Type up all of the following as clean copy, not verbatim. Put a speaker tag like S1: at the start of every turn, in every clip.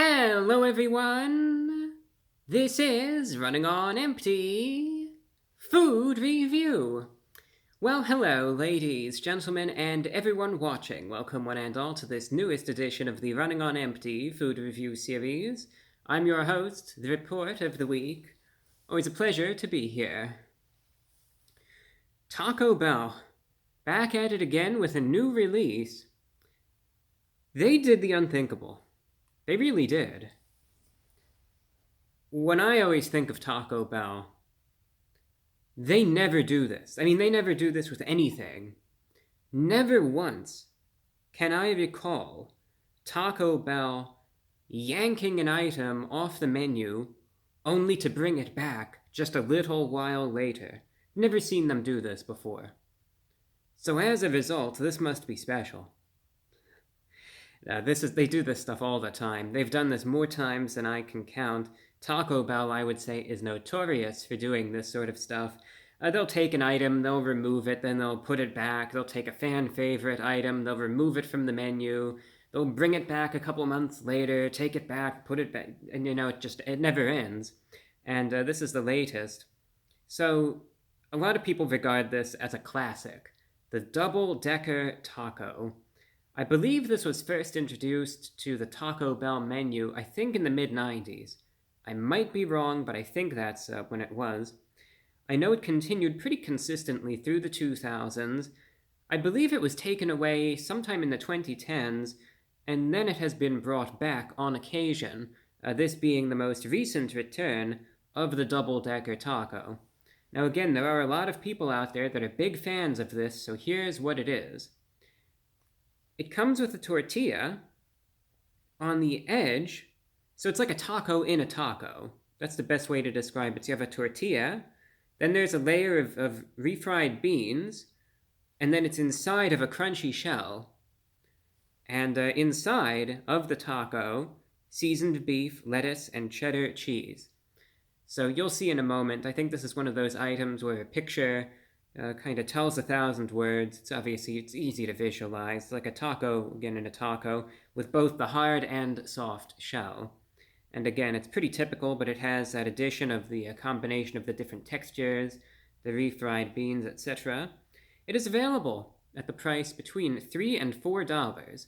S1: Hello everyone! This is Running on Empty Food Review. Well, hello ladies, gentlemen, and everyone watching. Welcome one and all to this newest edition of the Running on Empty Food Review series. I'm your host, the Report of the Week. Always a pleasure to be here. Taco Bell, back at it again with a new release. They did the unthinkable. They really did. When I always think of Taco Bell, they never do this. I mean, they never do this with anything. Never once can I recall Taco Bell yanking an item off the menu only to bring it back just a little while later. Never seen them do this before. So as a result, this must be special. They do this stuff all the time. They've done this more times than I can count. Taco Bell, I would say, is notorious for doing this sort of stuff. They'll take an item, they'll remove it, then they'll put it back. They'll take a fan favorite item, they'll remove it from the menu. They'll bring it back a couple months later, take it back, put it back, and it never ends. And this is the latest. So a lot of people regard this as a classic, the double-decker taco. I believe this was first introduced to the Taco Bell menu, I think in the mid-90s. I might be wrong, but I think that's when it was. I know it continued pretty consistently through the 2000s. I believe it was taken away sometime in the 2010s, and then it has been brought back on occasion, this being the most recent return of the double-decker taco. Now again, there are a lot of people out there that are big fans of this, so here's what it is. It comes with a tortilla on the edge, so it's like a taco in a taco. That's the best way to describe it. So you have a tortilla, then there's a layer of refried beans, and then it's inside of a crunchy shell. And inside of the taco, seasoned beef, lettuce, and cheddar cheese. So you'll see in a moment, I think this is one of those items where a picture kind of tells 1,000 words. It's easy to visualize. It's like a taco, again in a taco, with both the hard and soft shell. And again, it's pretty typical, but it has that addition of the combination of the different textures, the refried beans, etc. It is available at the price between $3 and $4.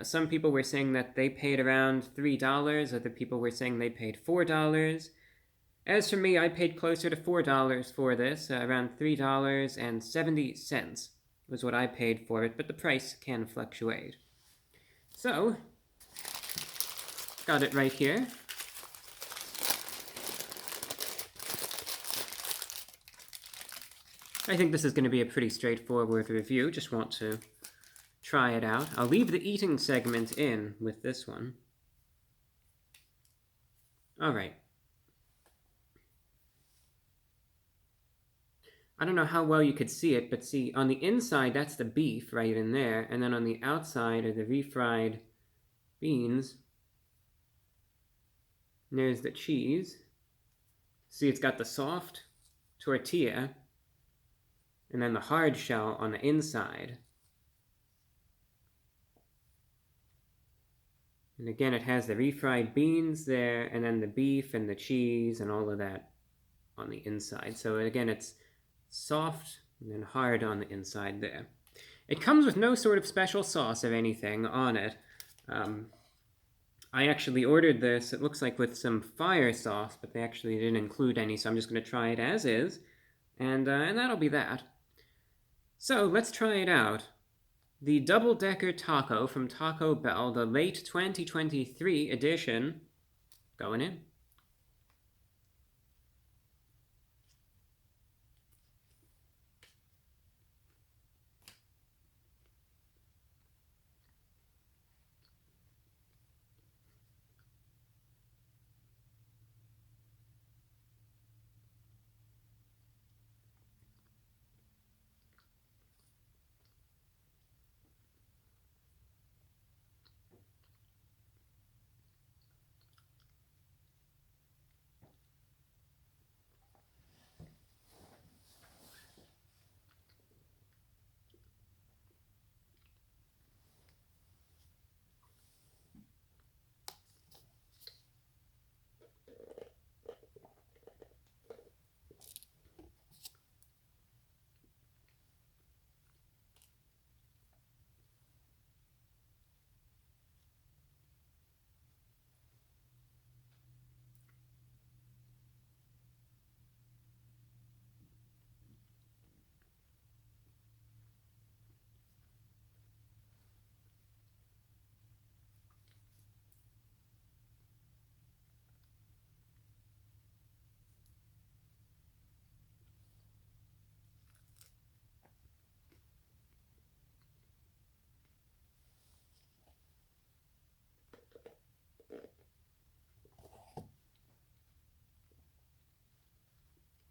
S1: Some people were saying that they paid around $3, other people were saying they paid $4. As for me, I paid closer to $4 for this, around $3.70 was what I paid for it, but the price can fluctuate. So, got it right here. I think this is going to be a pretty straightforward review, just want to try it out. I'll leave the eating segment in with this one. Alright. I don't know how well you could see it, but see, on the inside, that's the beef right in there, and then on the outside are the refried beans. And there's the cheese. See, it's got the soft tortilla, and then the hard shell on the inside. And again, it has the refried beans there, and then the beef and the cheese and all of that on the inside. So again, it's soft and then hard on the inside there. It comes with no sort of special sauce or anything on it. I actually ordered this, it looks like with some fire sauce, but they actually didn't include any, so I'm just going to try it as is, and that'll be that. So let's try it out. The double-decker taco from Taco Bell, the late 2023 edition, going in.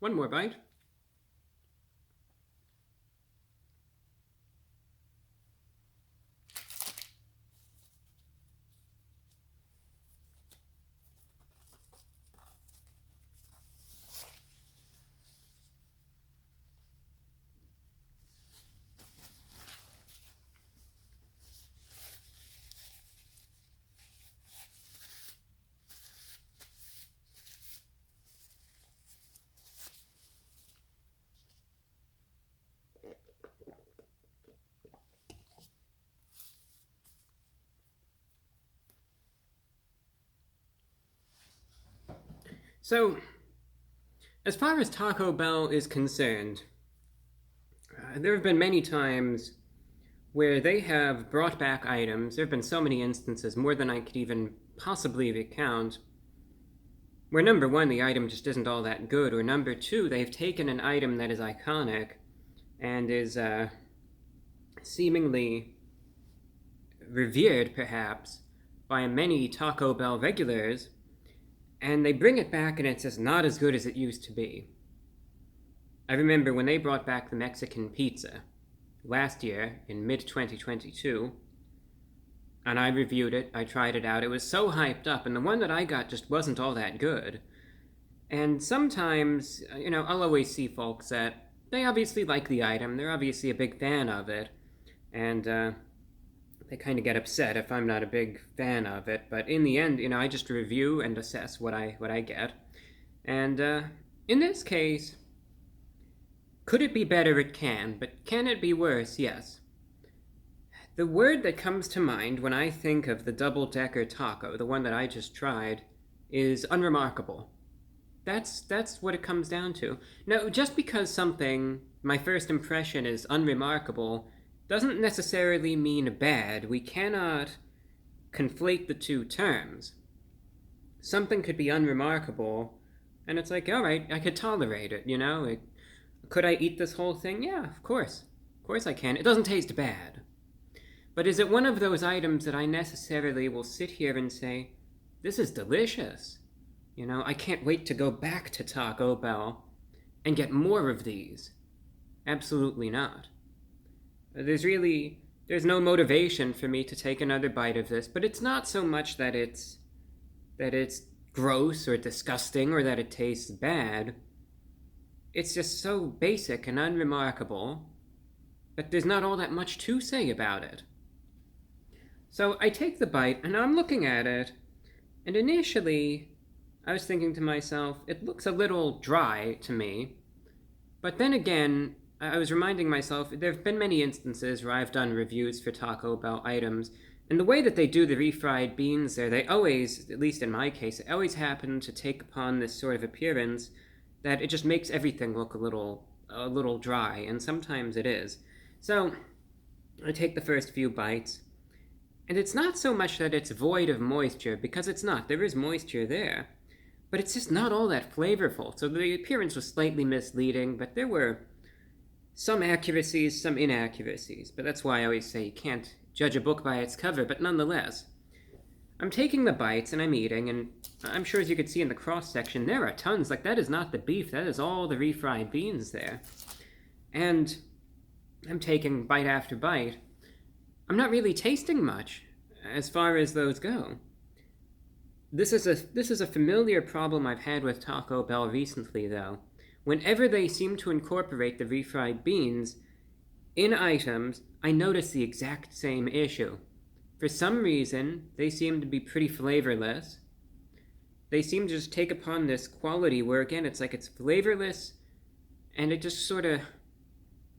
S1: One more bite. So, as far as Taco Bell is concerned, there have been many times where they have brought back items. There have been so many instances, more than I could even possibly recount, where number one, the item just isn't all that good, or number two, they've taken an item that is iconic and is seemingly revered, perhaps, by many Taco Bell regulars, and they bring it back and it's just not as good as it used to be. I remember when they brought back the Mexican pizza last year in mid-2022, and I reviewed it, I tried it out, it was so hyped up, and the one that I got just wasn't all that good. And sometimes, I'll always see folks that they obviously like the item, they're obviously a big fan of it, and they kind of get upset if I'm not a big fan of it, but in the end, I just review and assess what I get. And in this case, could it be better? It can, but can it be worse? Yes. The word that comes to mind when I think of the double-decker taco, the one that I just tried, is unremarkable. That's what it comes down to. Now, just because something, my first impression, is unremarkable, doesn't necessarily mean bad. We cannot conflate the two terms. Something could be unremarkable, and it's like, all right, I could tolerate it, could I eat this whole thing? Yeah, of course. Of course I can. It doesn't taste bad. But is it one of those items that I necessarily will sit here and say, this is delicious? I can't wait to go back to Taco Bell and get more of these. Absolutely not. There's no motivation for me to take another bite of this, but it's not so much that it's gross or disgusting or that it tastes bad. It's just so basic and unremarkable that there's not all that much to say about it. So I take the bite, and I'm looking at it, and initially I was thinking to myself, it looks a little dry to me, but then again, I was reminding myself, there have been many instances where I've done reviews for Taco Bell items, and the way that they do the refried beans there, they always, at least in my case, it always happen to take upon this sort of appearance that it just makes everything look a little dry, and sometimes it is. So I take the first few bites, and it's not so much that it's void of moisture, because it's not. There is moisture there, but it's just not all that flavorful. So the appearance was slightly misleading, but there were some accuracies, some inaccuracies. But that's why I always say you can't judge a book by its cover, but nonetheless, I'm taking the bites and I'm eating, and I'm sure as you could see in the cross-section, there are tons. Like, that is not the beef, that is all the refried beans there. And I'm taking bite after bite. I'm not really tasting much as far as those go. This is a familiar problem I've had with Taco Bell recently, though. Whenever they seem to incorporate the refried beans in items, I notice the exact same issue. For some reason, they seem to be pretty flavorless. They seem to just take upon this quality where, again, it's like it's flavorless, and it just sort of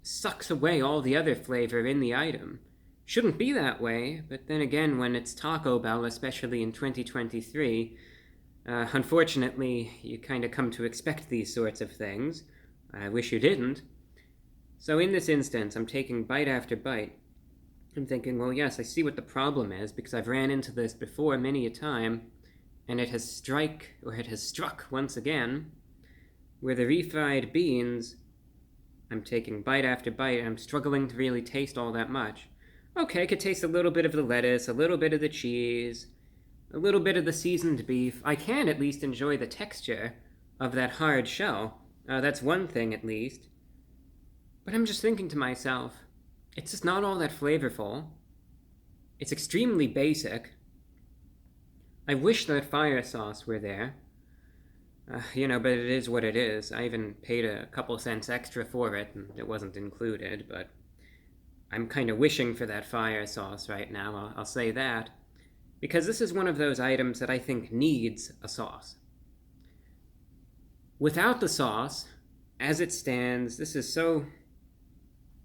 S1: sucks away all the other flavor in the item. Shouldn't be that way, but then again, when it's Taco Bell, especially in 2023, unfortunately, you kind of come to expect these sorts of things. I wish you didn't. So in this instance, I'm taking bite after bite. I'm thinking, well, yes, I see what the problem is, because I've ran into this before many a time, and it has struck once again, where the refried beans, I'm taking bite after bite, and I'm struggling to really taste all that much. Okay, I could taste a little bit of the lettuce, a little bit of the cheese, a little bit of the seasoned beef. I can at least enjoy the texture of that hard shell. That's one thing at least. But I'm just thinking to myself, it's just not all that flavorful. It's extremely basic. I wish that fire sauce were there. But it is what it is. I even paid a couple cents extra for it, and it wasn't included, but I'm kind of wishing for that fire sauce right now, I'll say that. Because this is one of those items that I think needs a sauce. Without the sauce, as it stands, this is so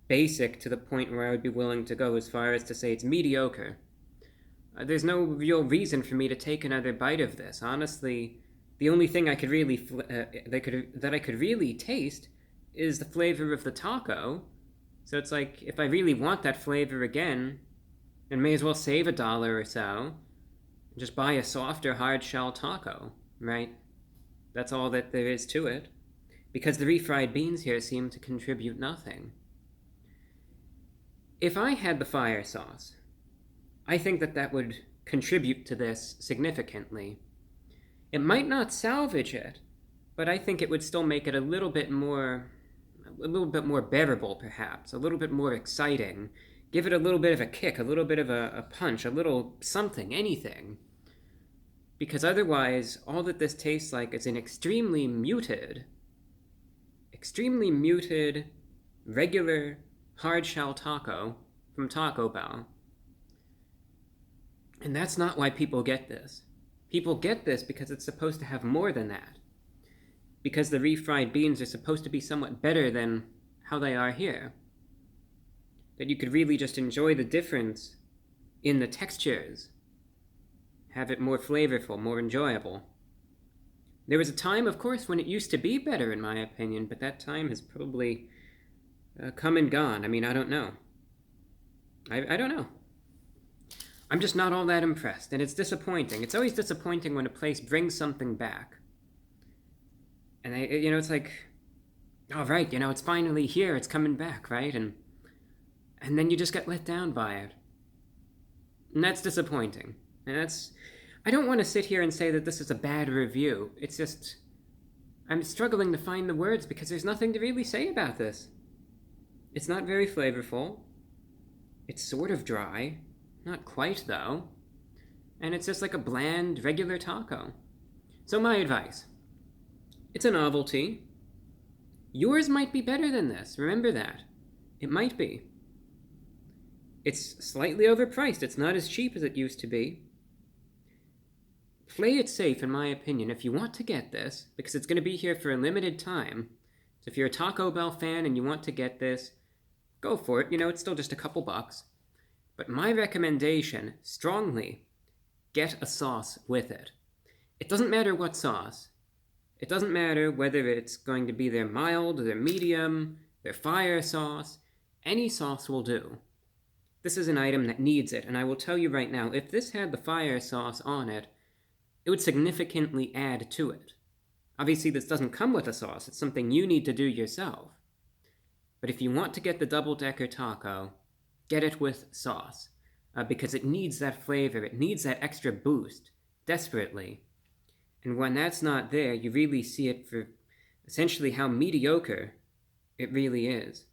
S1: basic to the point where I would be willing to go as far as to say it's mediocre. There's no real reason for me to take another bite of this. Honestly, the only thing I could really that I could really taste is the flavor of the taco. So it's like, if I really want that flavor again, then may as well save $1 or so and just buy a softer hard shell taco, right? That's all that there is to it, because the refried beans here seem to contribute nothing. If I had the fire sauce, I think that would contribute to this significantly. It might not salvage it, but I think it would still make it a little bit more bearable, perhaps, a little bit more exciting. Give it a little bit of a kick, a little bit of a punch, a little something, anything. Because otherwise, all that this tastes like is an extremely muted, regular, hard-shell taco from Taco Bell. And that's not why people get this. People get this because it's supposed to have more than that. Because the refried beans are supposed to be somewhat better than how they are here. That you could really just enjoy the difference in the textures. Have it more flavorful, more enjoyable. There was a time, of course, when it used to be better, in my opinion, but that time has probably come and gone. I mean, I don't know. I don't know. I'm just not all that impressed, and it's disappointing. It's always disappointing when a place brings something back. And it's like, all right, it's finally here, it's coming back, right? And then you just get let down by it. And that's disappointing. And I don't want to sit here and say that this is a bad review. It's just, I'm struggling to find the words because there's nothing to really say about this. It's not very flavorful. It's sort of dry. Not quite, though. And it's just like a bland, regular taco. So my advice. It's a novelty. Yours might be better than this. Remember that. It might be. It's slightly overpriced. It's not as cheap as it used to be. Play it safe, in my opinion, if you want to get this, because it's going to be here for a limited time. So if you're a Taco Bell fan and you want to get this, go for it. It's still just a couple bucks. But my recommendation, strongly, get a sauce with it. It doesn't matter what sauce. It doesn't matter whether it's going to be their mild, their medium, their fire sauce. Any sauce will do. This is an item that needs it, and I will tell you right now, if this had the fire sauce on it, it would significantly add to it. Obviously, this doesn't come with a sauce. It's something you need to do yourself. But if you want to get the double-decker taco, get it with sauce, because it needs that flavor. It needs that extra boost, desperately. And when that's not there, you really see it for essentially how mediocre it really is.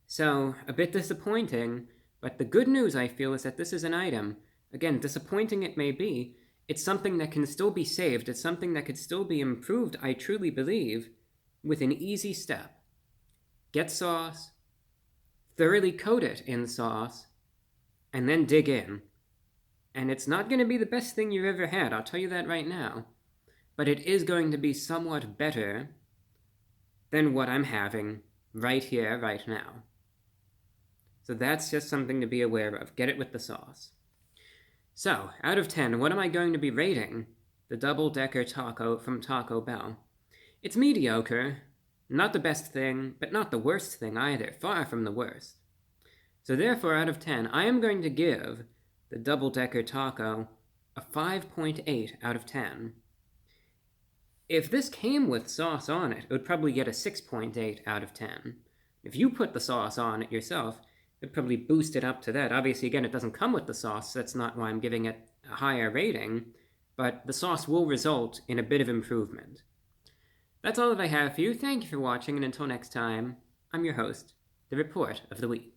S1: So, a bit disappointing, but the good news, I feel, is that this is an item, again, disappointing it may be, it's something that can still be saved. It's something that could still be improved, I truly believe, with an easy step. Get sauce, thoroughly coat it in sauce, and then dig in. And it's not going to be the best thing you've ever had, I'll tell you that right now. But it is going to be somewhat better than what I'm having right here, right now. So that's just something to be aware of. Get it with the sauce. So, out of 10, what am I going to be rating the double-decker taco from Taco Bell? It's mediocre. Not the best thing, but not the worst thing either. Far from the worst. So therefore, out of 10, I am going to give the double-decker taco a 5.8 out of 10. If this came with sauce on it, it would probably get a 6.8 out of 10. If you put the sauce on it yourself, it would probably boost it up to that. Obviously, again, it doesn't come with the sauce, so that's not why I'm giving it a higher rating, but the sauce will result in a bit of improvement. That's all that I have for you. Thank you for watching, and until next time, I'm your host, the Report of the Week.